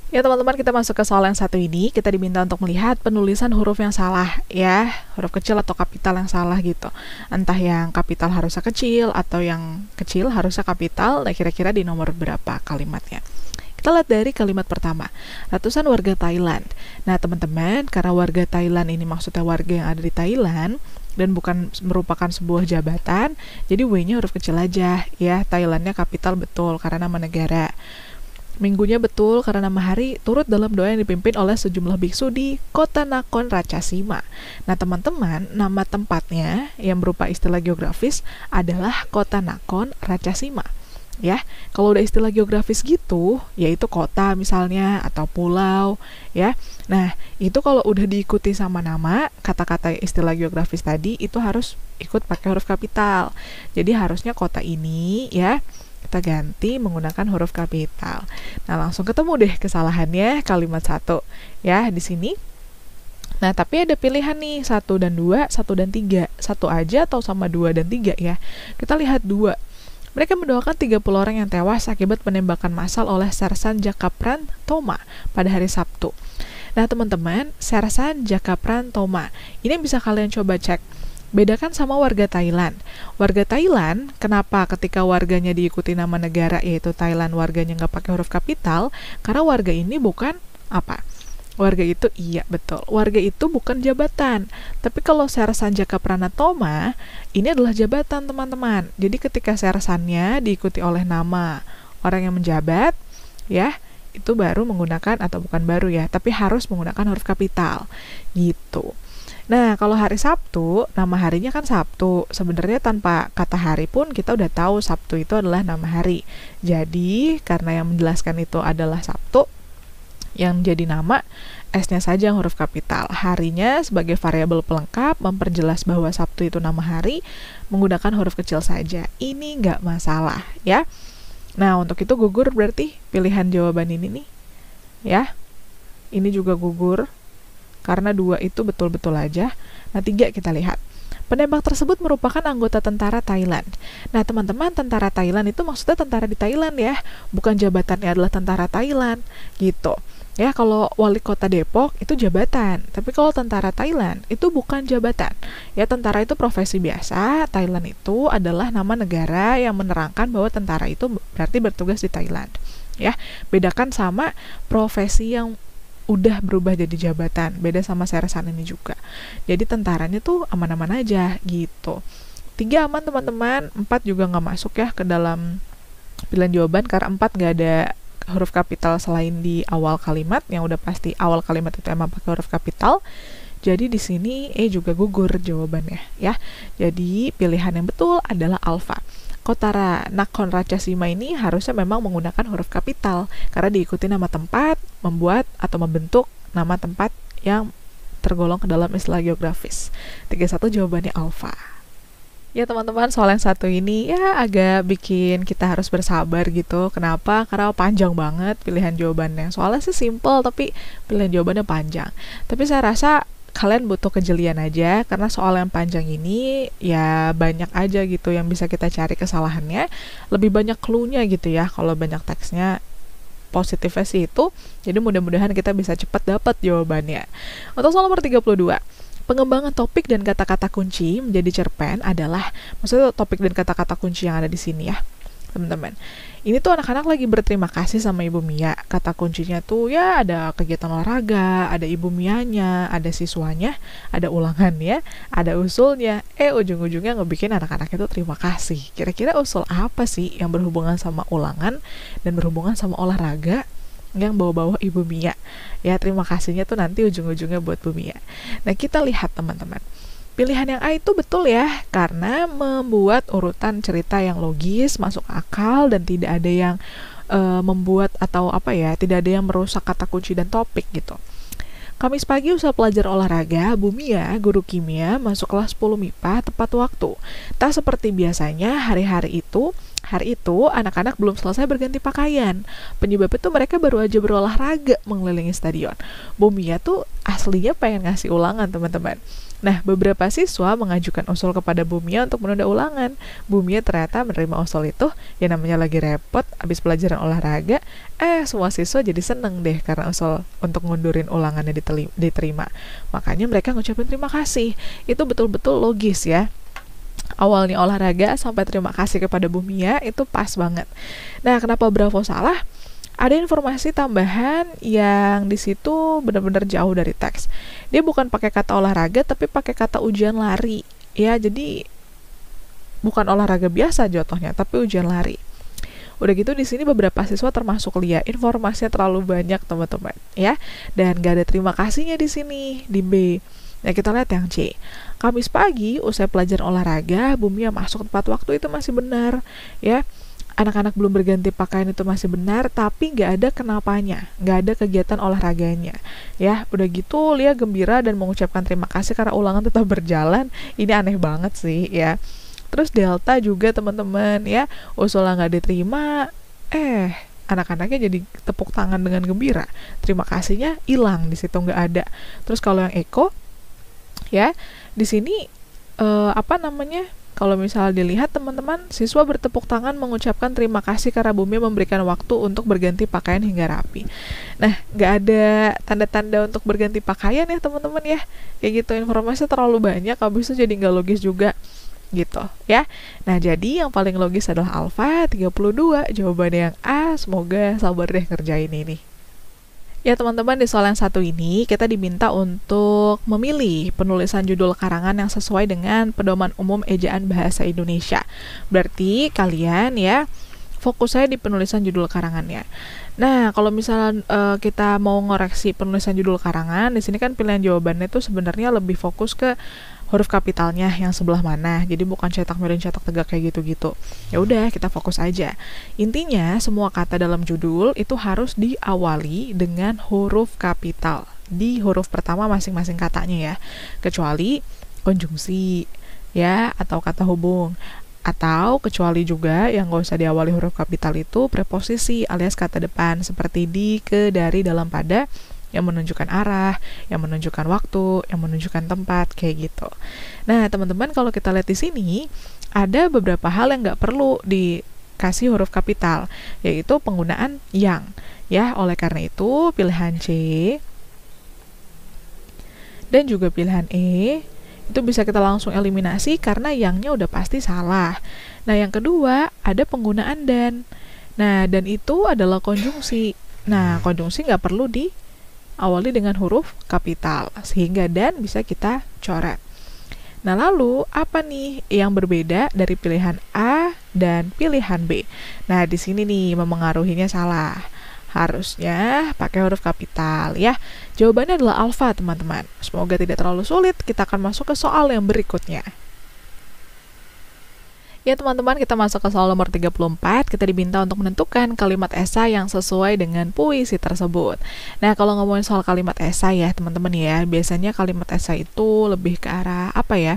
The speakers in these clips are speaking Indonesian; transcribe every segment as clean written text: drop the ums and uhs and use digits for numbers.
Ya teman-teman, kita masuk ke soal yang satu ini. Kita diminta untuk melihat penulisan huruf yang salah, ya, huruf kecil atau kapital yang salah gitu. Entah yang kapital harusnya kecil atau yang kecil harusnya kapital. Nah, kira-kira di nomor berapa kalimatnya? Kita lihat dari kalimat pertama, ratusan warga Thailand. Nah teman-teman, karena warga Thailand ini maksudnya warga yang ada di Thailand dan bukan merupakan sebuah jabatan, jadi W-nya huruf kecil aja, ya. Thailandnya kapital betul karena nama negara. Minggunya betul karena nama hari turut dalam doa yang dipimpin oleh sejumlah biksu di kota Nakhon Ratchasima. Nah teman-teman, nama tempatnya yang berupa istilah geografis adalah kota Nakhon Ratchasima. Ya, kalau udah istilah geografis gitu, yaitu kota misalnya atau pulau, ya. Nah, itu kalau udah diikuti sama nama, kata-kata istilah geografis tadi itu harus ikut pakai huruf kapital. Jadi harusnya kota ini, ya, kita ganti menggunakan huruf kapital. Nah, langsung ketemu deh kesalahannya kalimat 1. Ya, di sini. Nah, tapi ada pilihan nih, 1 dan 2, 1 dan 3. 1 aja atau sama 2 dan 3 ya. Kita lihat 2. Mereka mendoakan 30 orang yang tewas akibat penembakan massal oleh Sersan Jakapran Thoma pada hari Sabtu. Nah, teman-teman, Sersan Jakapran Thoma ini bisa kalian coba cek. Bedakan sama warga Thailand. Warga Thailand, kenapa ketika warganya diikuti nama negara yaitu Thailand, warganya nggak pakai huruf kapital? Karena warga ini bukan apa? Warga itu, iya betul, warga itu bukan jabatan. Tapi kalau Sersan Jakaprana Thoma, ini adalah jabatan teman-teman. Jadi ketika sersannya diikuti oleh nama orang yang menjabat, ya, itu baru menggunakan, atau bukan baru ya, tapi harus menggunakan huruf kapital. Gitu. Nah, kalau hari Sabtu, nama harinya kan Sabtu. Sebenarnya tanpa kata hari pun kita udah tahu Sabtu itu adalah nama hari. Jadi, karena yang menjelaskan itu adalah Sabtu, yang jadi nama, S-nya saja yang huruf kapital. Harinya sebagai variabel pelengkap, memperjelas bahwa Sabtu itu nama hari, menggunakan huruf kecil saja. Ini nggak masalah, ya. Nah, untuk itu gugur berarti pilihan jawaban ini nih. Ya, ini juga gugur, karena 2 itu betul-betul aja. Nah, 3 kita lihat. Penembak tersebut merupakan anggota tentara Thailand. Nah, teman-teman, tentara Thailand itu maksudnya tentara di Thailand ya, bukan jabatannya adalah tentara Thailand, gitu. Ya, kalau wali kota Depok itu jabatan, tapi kalau tentara Thailand itu bukan jabatan. Ya, tentara itu profesi biasa, Thailand itu adalah nama negara yang menerangkan bahwa tentara itu berarti bertugas di Thailand. Ya, bedakan sama profesi yang udah berubah jadi jabatan, beda sama sersan ini juga. Jadi tentaranya tuh aman-aman aja gitu. 3 aman teman-teman, 4 juga nggak masuk ya ke dalam pilihan jawaban karena 4 nggak ada huruf kapital selain di awal kalimat, yang udah pasti awal kalimat itu emang pakai huruf kapital. Jadi di sini juga gugur jawabannya ya. Jadi pilihan yang betul adalah alfa. Kota Nakhon Ratchasima ini harusnya memang menggunakan huruf kapital karena diikuti nama tempat, membuat atau membentuk nama tempat yang tergolong ke dalam istilah geografis. 31 jawabannya alfa. Ya teman-teman, soal yang satu ini ya agak bikin kita harus bersabar gitu. Kenapa? Karena panjang banget pilihan jawabannya. Soalnya sih simple tapi pilihan jawabannya panjang. Tapi saya rasa kalian butuh kejelian aja karena soal yang panjang ini ya banyak aja gitu yang bisa kita cari kesalahannya. Lebih banyak clue-nya gitu ya. Kalau banyak teksnya, positifnya sih itu. Jadi mudah-mudahan kita bisa cepat dapat jawabannya. Untuk soal nomor 32. Pengembangan topik dan kata-kata kunci menjadi cerpen adalah, maksudnya topik dan kata-kata kunci yang ada di sini ya, teman-teman. Ini tuh anak-anak lagi berterima kasih sama Ibu Mia. Kata kuncinya tuh ya ada kegiatan olahraga, ada Ibu Mianya, ada siswanya, ada ulangannya, ada usulnya. Ujung-ujungnya ngebikin anak-anak itu terima kasih. Kira-kira usul apa sih yang berhubungan sama ulangan dan berhubungan sama olahraga yang bawa-bawa Ibu Mia? Ya, terima kasihnya tuh nanti ujung-ujungnya buat Bu Mia. Nah, kita lihat teman-teman. Pilihan yang A itu betul ya, karena membuat urutan cerita yang logis, masuk akal, dan tidak ada yang membuat atau apa ya, tidak ada yang merusak kata kunci dan topik gitu. Kamis pagi usai pelajar olahraga, Bu Mia, guru kimia, masuk kelas 10 MIPA tepat waktu. Tak seperti biasanya, hari-hari itu hari itu anak-anak belum selesai berganti pakaian. Penyebab itu mereka baru aja berolahraga mengelilingi stadion. Bu Mia tuh aslinya pengen ngasih ulangan, teman-teman. Nah, beberapa siswa mengajukan usul kepada Bu Mia untuk menunda ulangan. Bu Mia ternyata menerima usul itu, ya namanya lagi repot, habis pelajaran olahraga, semua siswa jadi seneng deh karena usul untuk ngundurin ulangannya diterima. Makanya mereka ngucapin terima kasih. Itu betul-betul logis ya. Awalnya olahraga sampai terima kasih kepada Bu Mia, itu pas banget. Nah, kenapa Bravo salah? Ada informasi tambahan yang di situ benar-benar jauh dari teks. Dia bukan pakai kata olahraga, tapi pakai kata ujian lari. Ya, jadi bukan olahraga biasa jatuhnya, tapi ujian lari. Udah gitu di sini beberapa siswa termasuk Lia, informasinya terlalu banyak, teman-teman, ya. Dan gak ada terima kasihnya di sini di B. Nah, kita lihat yang C. Kamis pagi, usai pelajaran olahraga, Bu Mia masuk tepat waktu, itu masih benar, ya. Anak-anak belum berganti pakaian itu masih benar, tapi nggak ada kenapanya, nggak ada kegiatan olahraganya. Ya, udah gitu Lia gembira dan mengucapkan terima kasih karena ulangan tetap berjalan. Ini aneh banget sih, ya. Terus Delta juga, teman-teman, ya, usulnya nggak diterima, anak-anaknya jadi tepuk tangan dengan gembira. Terima kasihnya hilang, di situ nggak ada. Terus kalau yang Eko, ya, di sini kalau misalnya dilihat, teman-teman, siswa bertepuk tangan mengucapkan terima kasih karena Bu Mia memberikan waktu untuk berganti pakaian hingga rapi. Nah, nggak ada tanda-tanda untuk berganti pakaian ya, teman-teman ya. Kayak gitu, informasinya terlalu banyak, habis itu jadi nggak logis juga. Gitu, ya. Nah, jadi yang paling logis adalah alfa 32, jawabannya yang A. Semoga sabar deh kerjain ini. Ya teman-teman, di soal yang satu ini kita diminta untuk memilih penulisan judul karangan yang sesuai dengan Pedoman Umum Ejaan Bahasa Indonesia. Berarti kalian ya fokus saya di penulisan judul karangannya. Nah, kalau misalnya kita mau ngoreksi penulisan judul karangan, di sini kan pilihan jawabannya itu sebenarnya lebih fokus ke huruf kapitalnya yang sebelah mana. Jadi bukan cetak miring, cetak tegak kayak gitu-gitu. Ya udah, kita fokus aja. Intinya semua kata dalam judul itu harus diawali dengan huruf kapital di huruf pertama masing-masing katanya ya. Kecuali konjungsi ya, atau kata hubung. Atau kecuali juga yang gak usah diawali huruf kapital itu preposisi alias kata depan seperti di, ke, dari, dalam, pada, yang menunjukkan arah, yang menunjukkan waktu, yang menunjukkan tempat, kayak gitu. Nah, teman-teman, kalau kita lihat di sini, ada beberapa hal yang nggak perlu dikasih huruf kapital, yaitu penggunaan yang. Ya, oleh karena itu, pilihan C dan juga pilihan E, itu bisa kita langsung eliminasi karena yangnya udah pasti salah. Nah, yang kedua, ada penggunaan dan. Nah, dan itu adalah konjungsi. Nah, konjungsi nggak perlu awali dengan huruf kapital, sehingga dan bisa kita coret. Nah, lalu apa nih yang berbeda dari pilihan A dan pilihan B? Nah, di sini nih memengaruhinya salah. Harusnya pakai huruf kapital ya. Jawabannya adalah alfa, teman-teman. Semoga tidak terlalu sulit. Kita akan masuk ke soal yang berikutnya. Ya teman-teman, kita masuk ke soal nomor 34. Kita diminta untuk menentukan kalimat esai yang sesuai dengan puisi tersebut. Nah, kalau ngomongin soal kalimat esai ya teman-teman ya, biasanya kalimat esai itu lebih ke arah apa ya?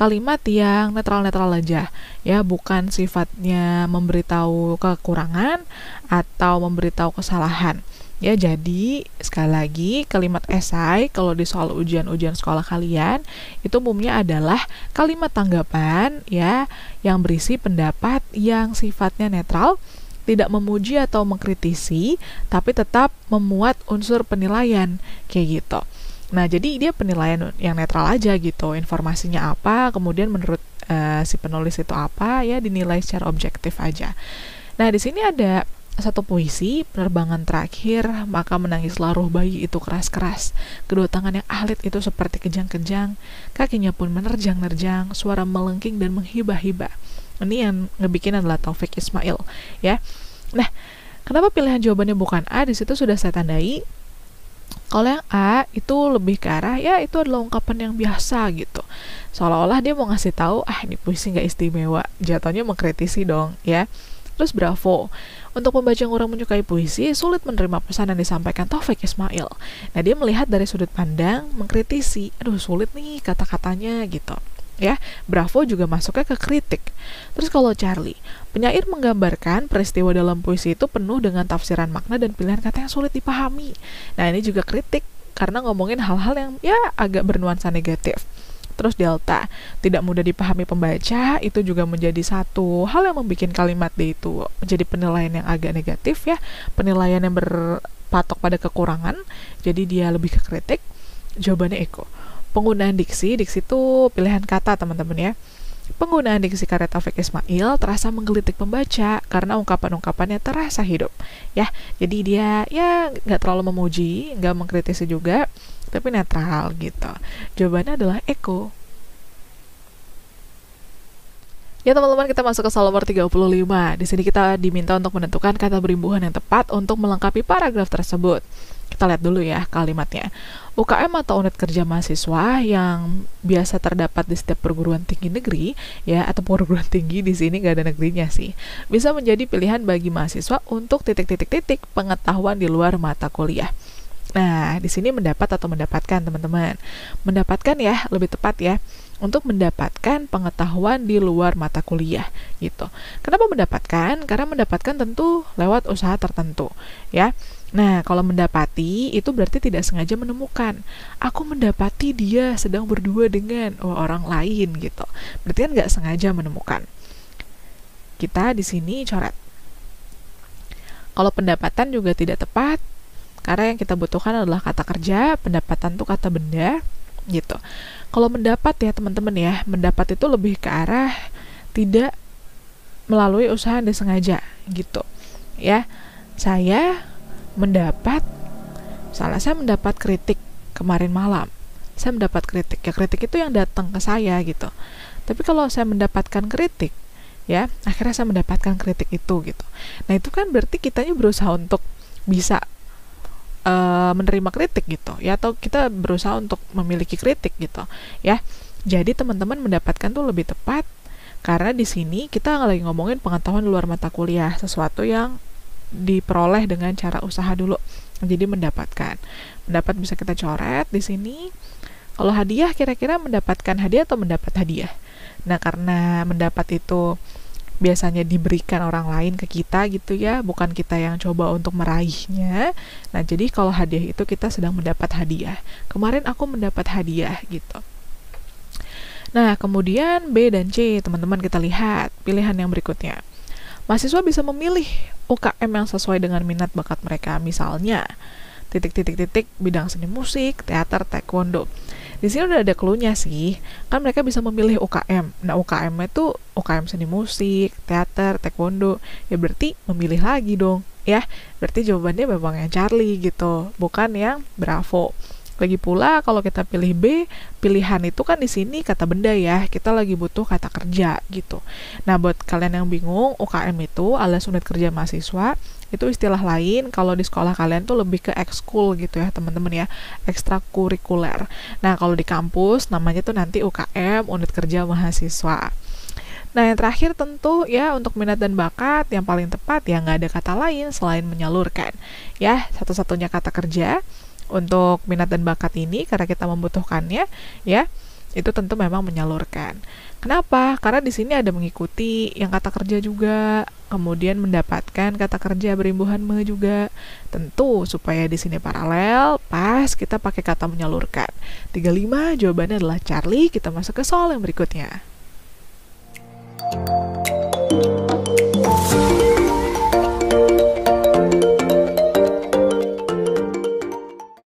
Kalimat yang netral-netral aja ya, bukan sifatnya memberitahu kekurangan atau memberitahu kesalahan. Ya, jadi sekali lagi kalimat esai kalau di soal ujian-ujian sekolah kalian itu umumnya adalah kalimat tanggapan ya yang berisi pendapat yang sifatnya netral, tidak memuji atau mengkritisi, tapi tetap memuat unsur penilaian kayak gitu. Nah, jadi dia penilaian yang netral aja gitu, informasinya apa, kemudian menurut si penulis itu apa ya, dinilai secara objektif aja. Nah, di sini ada satu puisi, penerbangan terakhir, maka menangislah ruh bayi itu keras-keras. Kedua tangan yang alit itu seperti kejang-kejang, kakinya pun menerjang-nerjang, suara melengking dan menghibah-hibah. Ini yang ngebikin adalah Taufik Ismail, ya. Nah, kenapa pilihan jawabannya bukan A? Di situ sudah saya tandai. Kalau yang A itu lebih ke arah, ya itu adalah ungkapan yang biasa gitu. Seolah-olah dia mau ngasih tahu, ini puisi nggak istimewa. Jatuhnya mengkritisi dong, ya. Terus Bravo. Untuk pembaca yang kurang menyukai puisi, sulit menerima pesan yang disampaikan Taufik Ismail. Nah, dia melihat dari sudut pandang, mengkritisi. Aduh, sulit nih kata-katanya gitu. Ya, Bravo juga masuknya ke kritik. Terus kalau Charlie, penyair menggambarkan peristiwa dalam puisi itu penuh dengan tafsiran makna dan pilihan kata yang sulit dipahami. Nah, ini juga kritik karena ngomongin hal-hal yang ya agak bernuansa negatif. Terus Delta, tidak mudah dipahami pembaca, itu juga menjadi satu hal yang membuat kalimat D itu menjadi penilaian yang agak negatif ya, penilaian yang berpatok pada kekurangan, jadi dia lebih ke kritik. Jawabannya Eko. Penggunaan diksi itu pilihan kata teman-teman ya. Penggunaan diksi karya Taufik Ismail terasa menggelitik pembaca karena ungkapan-ungkapannya terasa hidup. Ya, jadi dia ya nggak terlalu memuji, nggak mengkritisi juga, tapi netral gitu. Jawabannya adalah Eko. Ya teman-teman, kita masuk ke soal nomor 35. Di sini kita diminta untuk menentukan kata berimbuhan yang tepat untuk melengkapi paragraf tersebut. Kita lihat dulu ya kalimatnya. UKM atau unit kerja mahasiswa yang biasa terdapat di setiap perguruan tinggi negeri, ya, atau perguruan tinggi di sini nggak ada negerinya sih, bisa menjadi pilihan bagi mahasiswa untuk titik-titik-titik pengetahuan di luar mata kuliah. Nah, di sini mendapat atau mendapatkan teman-teman. Mendapatkan ya, lebih tepat ya. Untuk mendapatkan pengetahuan di luar mata kuliah gitu. Kenapa mendapatkan? Karena mendapatkan tentu lewat usaha tertentu ya. Nah, kalau mendapati itu berarti tidak sengaja menemukan. Aku mendapati dia sedang berdua dengan orang lain gitu. Berarti kan nggak sengaja menemukan. Kita di sini coret. Kalau pendapatan juga tidak tepat, karena yang kita butuhkan adalah kata kerja, pendapatan itu kata benda gitu. Kalau mendapat ya teman-teman ya, mendapat itu lebih ke arah tidak melalui usaha yang disengaja gitu ya. Saya mendapat kritik kemarin malam. Saya mendapat kritik. Ya kritik itu yang datang ke saya gitu. Tapi kalau saya mendapatkan kritik, ya akhirnya saya mendapatkan kritik itu gitu. Nah itu kan berarti kitanya berusaha untuk bisa menerima kritik gitu ya, atau kita berusaha untuk memiliki kritik gitu ya. Jadi teman-teman mendapatkan tuh lebih tepat karena di sini kita lagi ngomongin pengetahuan di luar mata kuliah, sesuatu yang diperoleh dengan cara usaha dulu. Jadi mendapatkan. Mendapat bisa kita coret di sini. Kalau hadiah, kira-kira mendapatkan hadiah atau mendapat hadiah? Nah, karena mendapat itu biasanya diberikan orang lain ke kita gitu ya, bukan kita yang coba untuk meraihnya. Nah, jadi kalau hadiah itu kita sedang mendapat hadiah. Kemarin aku mendapat hadiah gitu. Nah, kemudian B dan C, teman-teman kita lihat pilihan yang berikutnya. Mahasiswa bisa memilih UKM yang sesuai dengan minat bakat mereka, misalnya titik-titik-titik bidang seni musik, teater, taekwondo. Di sini udah ada clue-nya sih. Kan mereka bisa memilih UKM. Nah, UKM itu UKM seni musik, teater, taekwondo. Ya berarti memilih lagi dong, ya. Berarti jawabannya memang yang Charlie gitu, bukan yang Bravo. Lagi pula kalau kita pilih B, pilihan itu kan di sini kata benda ya. Kita lagi butuh kata kerja gitu. Nah, buat kalian yang bingung, UKM itu alias unit kerja mahasiswa, itu istilah lain kalau di sekolah kalian tuh lebih ke ekskul gitu ya teman-teman ya, ekstrakurikuler. Nah, kalau di kampus namanya tuh nanti UKM, unit kerja mahasiswa. Nah, yang terakhir tentu ya untuk minat dan bakat yang paling tepat ya nggak ada kata lain selain menyalurkan. Ya, satu-satunya kata kerja untuk minat dan bakat ini karena kita membutuhkannya ya, itu tentu memang menyalurkan. Kenapa? Karena di sini ada mengikuti yang kata kerja juga, kemudian mendapatkan kata kerja berimbuhan me juga. Tentu supaya di sini paralel, pas kita pakai kata menyalurkan. 35 jawabannya adalah Charlie. Kita masuk ke soal yang berikutnya.